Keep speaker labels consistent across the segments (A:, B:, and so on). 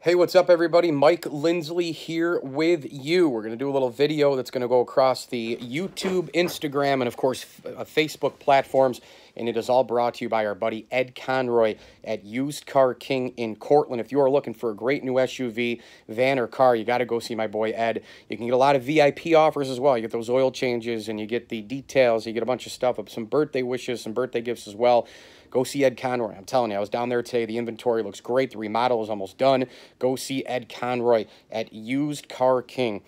A: Hey, what's up, everybody? Mike Lindsley here with you. We're going to do a little video that's going to go across the YouTube, Instagram, and, of course, Facebook platforms, and it is all brought to you by our buddy Ed Conroy at Used Car King in Cortland. If you are looking for a great new SUV, van, or car, you got to go see my boy Ed. You can get a lot of VIP offers as well. You get those oil changes, and you get the details. You get a bunch of stuff, some birthday wishes, some birthday gifts as well. Go see Ed Conroy. I'm telling you, I was down there today. The inventory looks great. The remodel is almost done. Go see Ed Conroy at Used Car King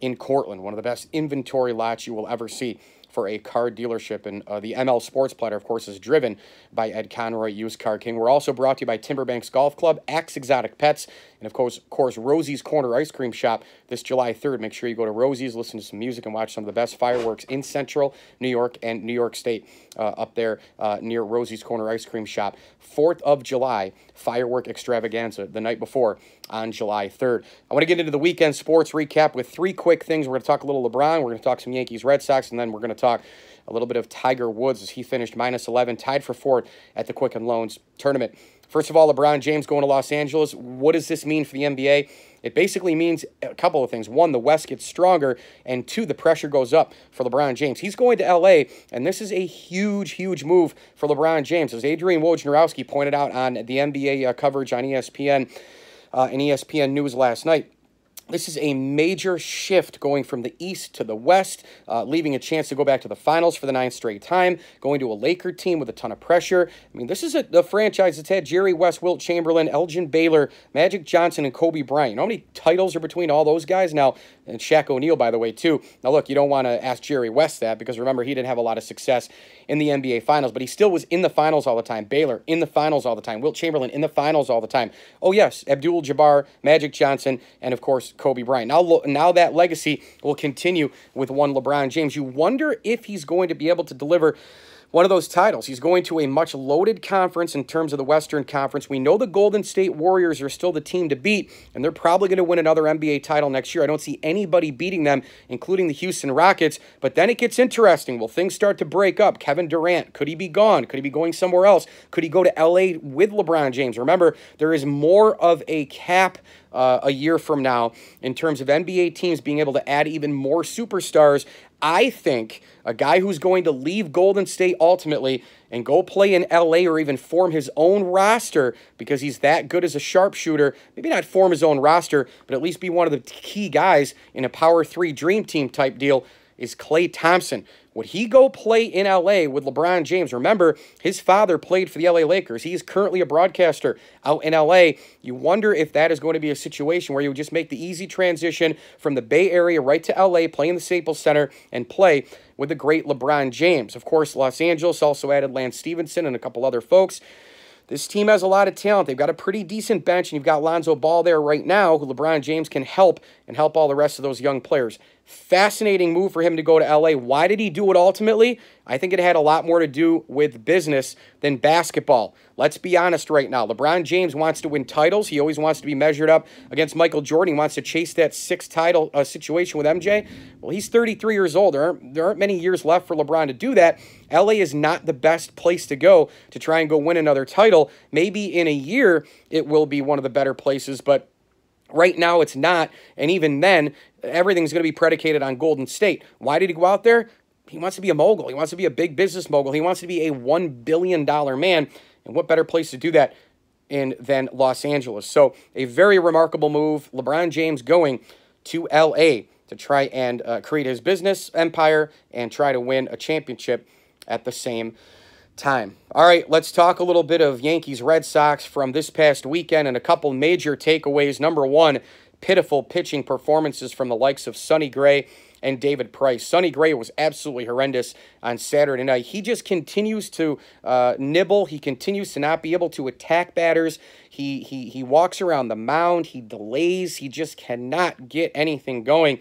A: in Cortland. One of the best inventory lots you will ever see for a car dealership. And the ML Sports Platter, of course, is driven by Ed Conroy, Used Car King. We're also brought to you by Timberbanks Golf Club, Axe Exotic Pets, and, of course, Rosie's Corner Ice Cream Shop this July 3rd. Make sure you go to Rosie's, listen to some music, and watch some of the best fireworks in Central New York and New York State up there near Rosie's Corner Ice Cream Shop. 4th of July, firework extravaganza the night before on July 3rd. I want to get into the weekend sports recap with 3 quick things. We're going to talk a little LeBron. We're going to talk some Yankees, Red Sox, and then we're going to talk a little bit of Tiger Woods as he finished -11, tied for 4th at the Quicken Loans tournament. First of all, LeBron James going to Los Angeles. What does this mean for the NBA? It basically means a couple of things. 1, the West gets stronger, and 2, the pressure goes up for LeBron James. He's going to L.A., and this is a huge, huge move for LeBron James. As Adrian Wojnarowski pointed out on the NBA coverage on ESPN and ESPN News last night, this is a major shift going from the East to the West, leaving a chance to go back to the finals for the 9th straight time, going to a Laker team with a ton of pressure. I mean, this is a franchise that's had Jerry West, Wilt Chamberlain, Elgin Baylor, Magic Johnson, and Kobe Bryant. You know how many titles are between all those guys now? And Shaq O'Neal, by the way, too. Now, look, you don't want to ask Jerry West that because, remember, he didn't have a lot of success in the NBA Finals, but he still was in the finals all the time. Baylor in the finals all the time. Wilt Chamberlain in the finals all the time. Oh, yes, Abdul-Jabbar, Magic Johnson, and, of course, Kobe Bryant. Now that legacy will continue with one LeBron James. You wonder if he's going to be able to deliver one of those titles. He's going to a much loaded conference in terms of the Western Conference. We know the Golden State Warriors are still the team to beat, and they're probably going to win another NBA title next year. I don't see anybody beating them, including the Houston Rockets. But then it gets interesting. Will things start to break up? Kevin Durant, could he be gone? Could he be going somewhere else? Could he go to LA with LeBron James? Remember, there is more of a cap a year from now in terms of NBA teams being able to add even more superstars. I think a guy who's going to leave Golden State ultimately and go play in LA or even form his own roster because he's that good as a sharpshooter, maybe not form his own roster, but at least be one of the key guys in a Power 3 Dream Team type deal, is Klay Thompson. Would he go play in LA with LeBron James? Remember, his father played for the LA Lakers. He is currently a broadcaster out in LA. You wonder if that is going to be a situation where you would just make the easy transition from the Bay Area right to LA, play in the Staples Center, and play with the great LeBron James. Of course, Los Angeles also added Lance Stevenson and a couple other folks. This team has a lot of talent. They've got a pretty decent bench, and you've got Lonzo Ball there right now, who LeBron James can help and help all the rest of those young players. Fascinating move for him to go to LA. Why did he do it ultimately? I think it had a lot more to do with business than basketball. Let's be honest right now. LeBron James wants to win titles. He always wants to be measured up against Michael Jordan. He wants to chase that 6th title situation with MJ. Well, he's 33 years old. There aren't many years left for LeBron to do that. LA is not the best place to go to try and go win another title. Maybe in a year it will be one of the better places, but right now it's not, and even then, everything's going to be predicated on Golden State. Why did he go out there? He wants to be a mogul. He wants to be a big business mogul. He wants to be a $1 billion man, and what better place to do that than Los Angeles? So a very remarkable move. LeBron James going to L.A. to try and create his business empire and try to win a championship at the same time. All right, let's talk a little bit of Yankees Red Sox from this past weekend and a couple major takeaways. Number 1, pitiful pitching performances from the likes of Sonny Gray and David Price. Sonny Gray was absolutely horrendous on Saturday night. He just continues to nibble. He continues to not be able to attack batters. He walks around the mound. He delays. He just cannot get anything going.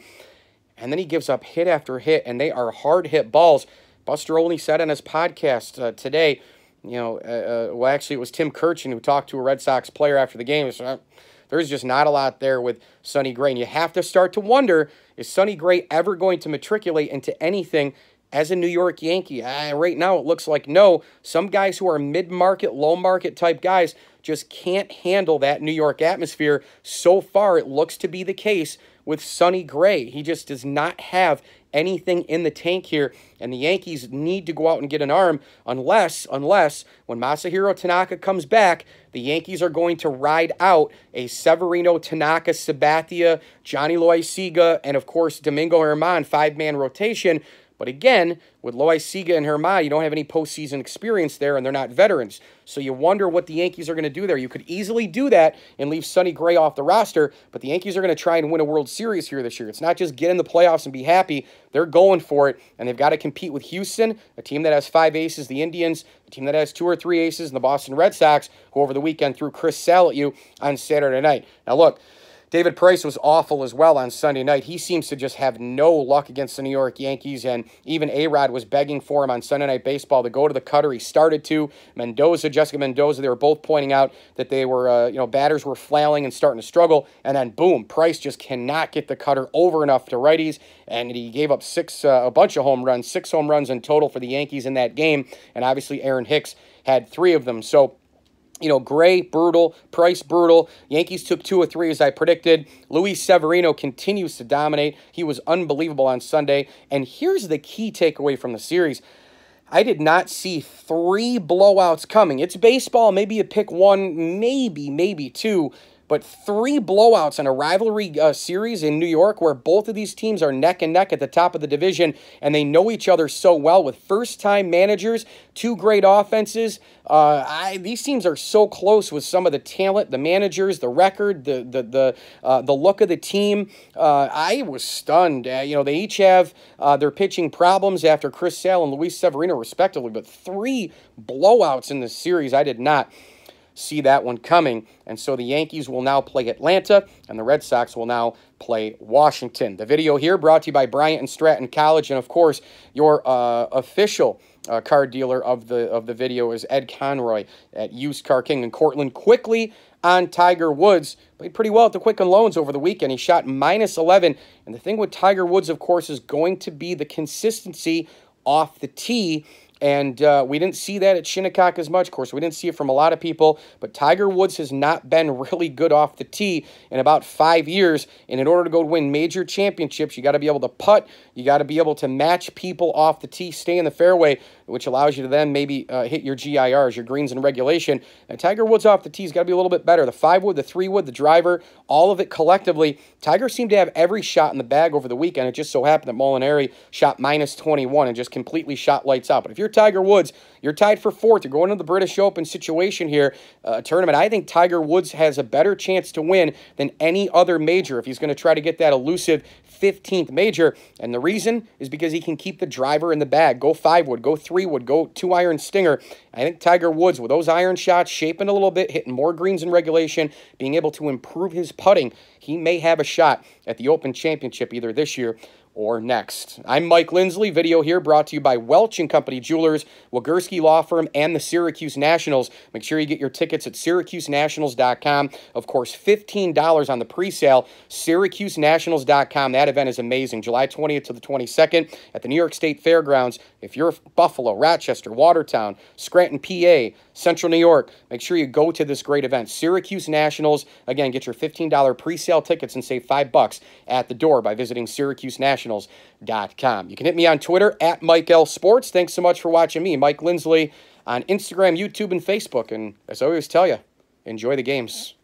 A: And then he gives up hit after hit, and they are hard-hit balls. Buster Olney said on his podcast today, well, actually, it was Tim Kirchin who talked to a Red Sox player after the game. So, there's just not a lot there with Sonny Gray. And you have to start to wonder, is Sonny Gray ever going to matriculate into anything as a New York Yankee? Right now, it looks like no. Some guys who are mid-market, low-market type guys just can't handle that New York atmosphere. So far, it looks to be the case with Sonny Gray. He just does not have anything in the tank here, and the Yankees need to go out and get an arm unless when Masahiro Tanaka comes back, the Yankees are going to ride out a Severino, Tanaka, Sabathia, Johnny Loaiziga, and of course Domingo Germán 5-man rotation. But again, with Loaiziga and Germán, you don't have any postseason experience there, and they're not veterans. So you wonder what the Yankees are going to do there. You could easily do that and leave Sonny Gray off the roster, but the Yankees are going to try and win a World Series here this year. It's not just get in the playoffs and be happy. They're going for it, and they've got to compete with Houston, a team that has 5 aces, the Indians, a team that has 2 or 3 aces, and the Boston Red Sox, who over the weekend threw Chris Sale at you on Saturday night. Now look, David Price was awful as well on Sunday night. He seems to just have no luck against the New York Yankees, and even A-Rod was begging for him on Sunday Night Baseball to go to the cutter. He started to. Jessica Mendoza, they were both pointing out that they were, batters were flailing and starting to struggle, and then boom, Price just cannot get the cutter over enough to righties, and he gave up a bunch of home runs, 6 home runs in total for the Yankees in that game, and obviously Aaron Hicks had 3 of them. So, Gray, brutal. Price, brutal. Yankees took 2 or 3, as I predicted. Luis Severino continues to dominate. He was unbelievable on Sunday. And here's the key takeaway from the series. I did not see 3 blowouts coming. It's baseball. Maybe you pick 1, maybe 2. But 3 blowouts in a rivalry series in New York where both of these teams are neck and neck at the top of the division, and they know each other so well with first-time managers, 2 great offenses. These teams are so close with some of the talent, the managers, the record, the look of the team. I was stunned. They each have their pitching problems after Chris Sale and Luis Severino, respectively, but 3 blowouts in this series. I did not see that one coming. And so the Yankees will now play Atlanta, and the Red Sox will now play Washington. The video here brought to you by Bryant and Stratton College, and of course, your official card dealer of the video is Ed Conroy at Used Car King in Cortland. Quickly on Tiger Woods, played pretty well at the Quicken Loans over the weekend. He shot -11, and the thing with Tiger Woods, of course, is going to be the consistency off the tee. And we didn't see that at Shinnecock as much. Of course, we didn't see it from a lot of people. But Tiger Woods has not been really good off the tee in about 5 years. And in order to go win major championships, you got to be able to putt. You got to be able to match people off the tee, stay in the fairway, which allows you to then maybe hit your GIRs, your greens in regulation. And Tiger Woods off the tee's got to be a little bit better. The 5-wood, the 3-wood, the driver, all of it collectively. Tiger seemed to have every shot in the bag over the weekend. It just so happened that Molinari shot -21 and just completely shot lights out. But if you're Tiger Woods, you're tied for 4th. You're going to the British Open situation here, tournament. I think Tiger Woods has a better chance to win than any other major if he's going to try to get that elusive 15th major. And the reason is because he can keep the driver in the bag. Go 5-wood, go 3-wood, go 2-iron stinger. I think Tiger Woods, with those iron shots, shaping a little bit, hitting more greens in regulation, being able to improve his putting, he may have a shot at the Open Championship either this year or next. I'm Mike Lindsley. Video here brought to you by Welch & Company Jewelers, Wagurski Law Firm, and the Syracuse Nationals. Make sure you get your tickets at SyracuseNationals.com. Of course, $15 on the pre-sale, SyracuseNationals.com. That event is amazing. July 20th to the 22nd at the New York State Fairgrounds. If you're Buffalo, Rochester, Watertown, Scranton, PA, Central New York, make sure you go to this great event. Syracuse Nationals. Again, get your $15 pre-sale tickets and save $5 at the door by visiting SyracuseNationals.com. You can hit me on Twitter at Mike L Sports. Thanks so much for watching me, Mike Lindsley, on Instagram, YouTube, and Facebook. And as I always tell you, enjoy the games.